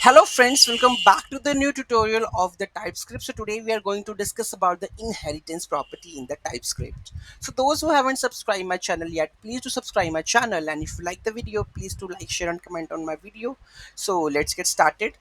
Hello friends, welcome back to the new tutorial of the TypeScript. So today we are going to discuss about the inheritance property in the TypeScript. So those who haven't subscribed my channel yet, please do subscribe my channel, and if you like the video, please do like, share and comment on my video. So let's get started.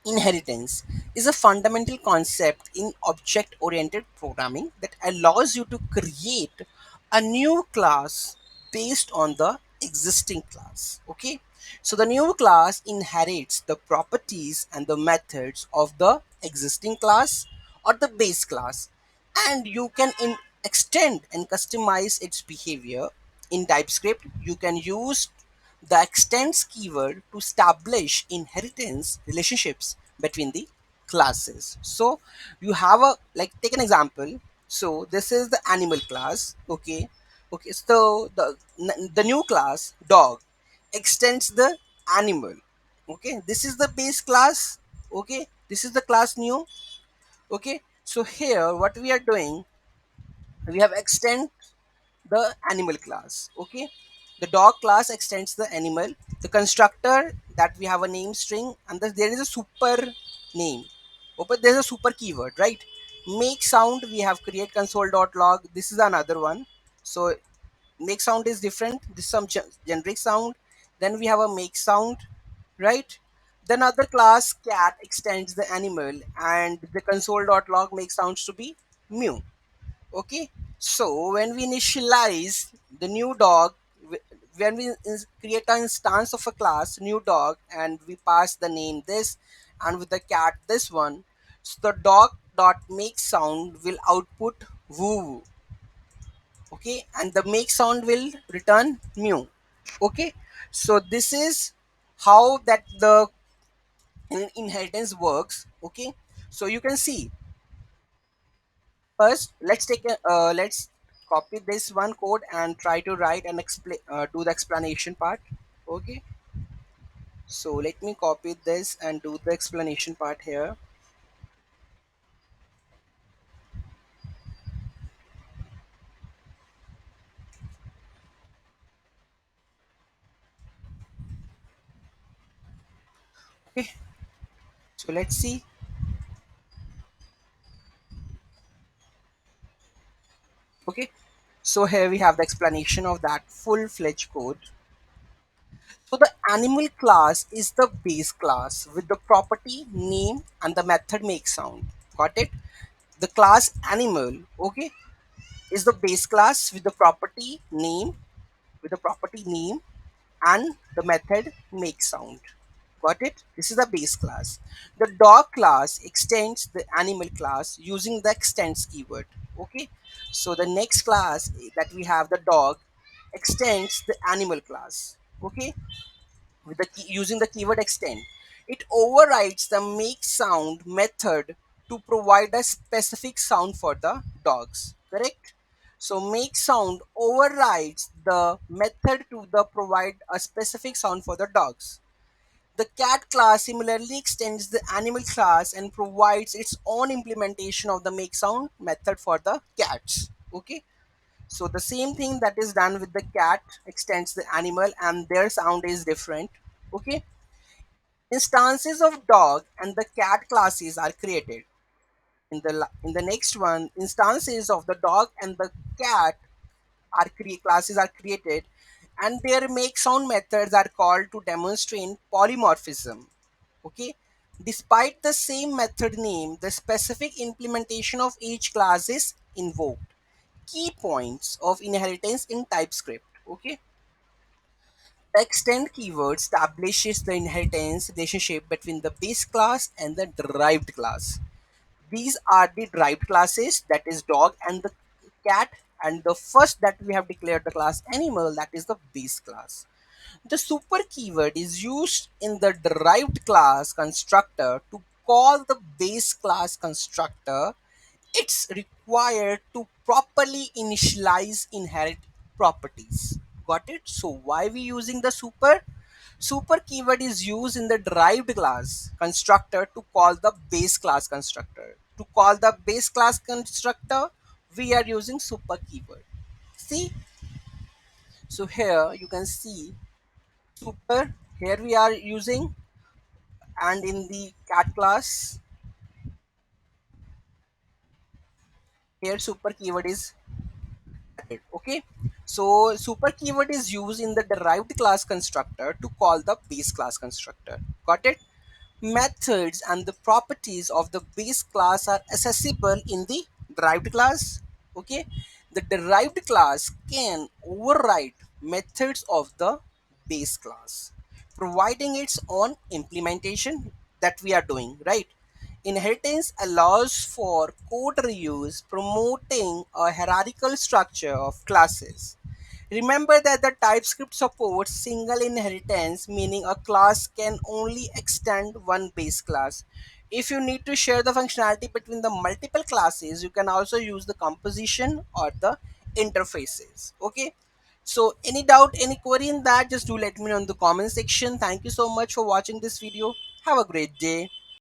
Inheritance is a fundamental concept in object oriented programming that allows you to create a new class based on the existing class. Okay, so the new class inherits the properties and the methods of the existing class or the base class, and you can extend and customize its behavior. In TypeScript, you can use the extends keyword to establish inheritance relationships between the classes. So you have a, like, take an example. So this is the animal class. Okay, so the new class dog extends the animal. Okay, this is the base class. Okay, this is the class new. Okay, so here what we are doing, we have extend the animal class. Okay, the dog class extends the animal, the constructor that we have a name string, and there is a super name. Okay, there's a super keyword, right? Make sound, we have create console.log. This is another one. So make sound is different, this is some generic sound. Then we have a make sound, right? Then other class cat extends the animal, and the console.log makes sounds to be mew. Okay, so when we initialize the new dog, when we create an instance of a class new dog, and we pass the name this, and with the cat this one, so the dog dot make sound will output woo. Okay, and the make sound will return mew. Okay, so this is how that the inheritance works. Okay, so you can see, first let's copy this one code and try to write and explain, do the explanation part. Okay, so let me copy this and do the explanation part here. Okay, so let's see. Okay, so here we have the explanation of that full-fledged code. So the animal class is the base class with the property name and the method make sound. Got it? The class animal, okay, is the base class with the property name, and the method make sound. Got it? This is the base class. The dog class extends the animal class using the extends keyword. Okay, so the next class that we have, the dog, extends the animal class. Okay, with the using the keyword extend. It overrides the make sound method to provide a specific sound for the dogs. Correct? So make sound overrides the method to the provide a specific sound for the dogs. The cat class similarly extends the animal class and provides its own implementation of the make sound method for the cats. Okay, so the same thing that is done with the cat extends the animal, and their sound is different. Okay, instances of dog and the cat classes are created. In the next one, instances of the dog and the cat classes are created, and their make sound methods are called to demonstrate polymorphism. Okay, despite the same method name, the specific implementation of each class is invoked. Key points of inheritance in TypeScript. Okay, the extend keyword establishes the inheritance relationship between the base class and the derived class. These are the derived classes, that is dog and the cat, and the first that we have declared the class animal, that is the base class. The super keyword is used in the derived class constructor to call the base class constructor. It's required to properly initialize inherit properties. Got it? So why we using the super? Super keyword is used in the derived class constructor to call the base class constructor. To call the base class constructor, we are using super keyword. See, so here you can see super. Here we are using and in the cat class, here super keyword is added. Okay, so super keyword is used in the derived class constructor to call the base class constructor. Got it? Methods and the properties of the base class are accessible in the derived class. Okay, the derived class can override methods of the base class, providing its own implementation that we are doing, right? Inheritance allows for code reuse, promoting a hierarchical structure of classes. Remember that the TypeScript supports single inheritance, meaning a class can only extend one base class. If you need to share the functionality between the multiple classes, you can also use the composition or the interfaces. Okay. So any doubt, any query in that, just do let me know in the comment section. Thank you so much for watching this video. Have a great day.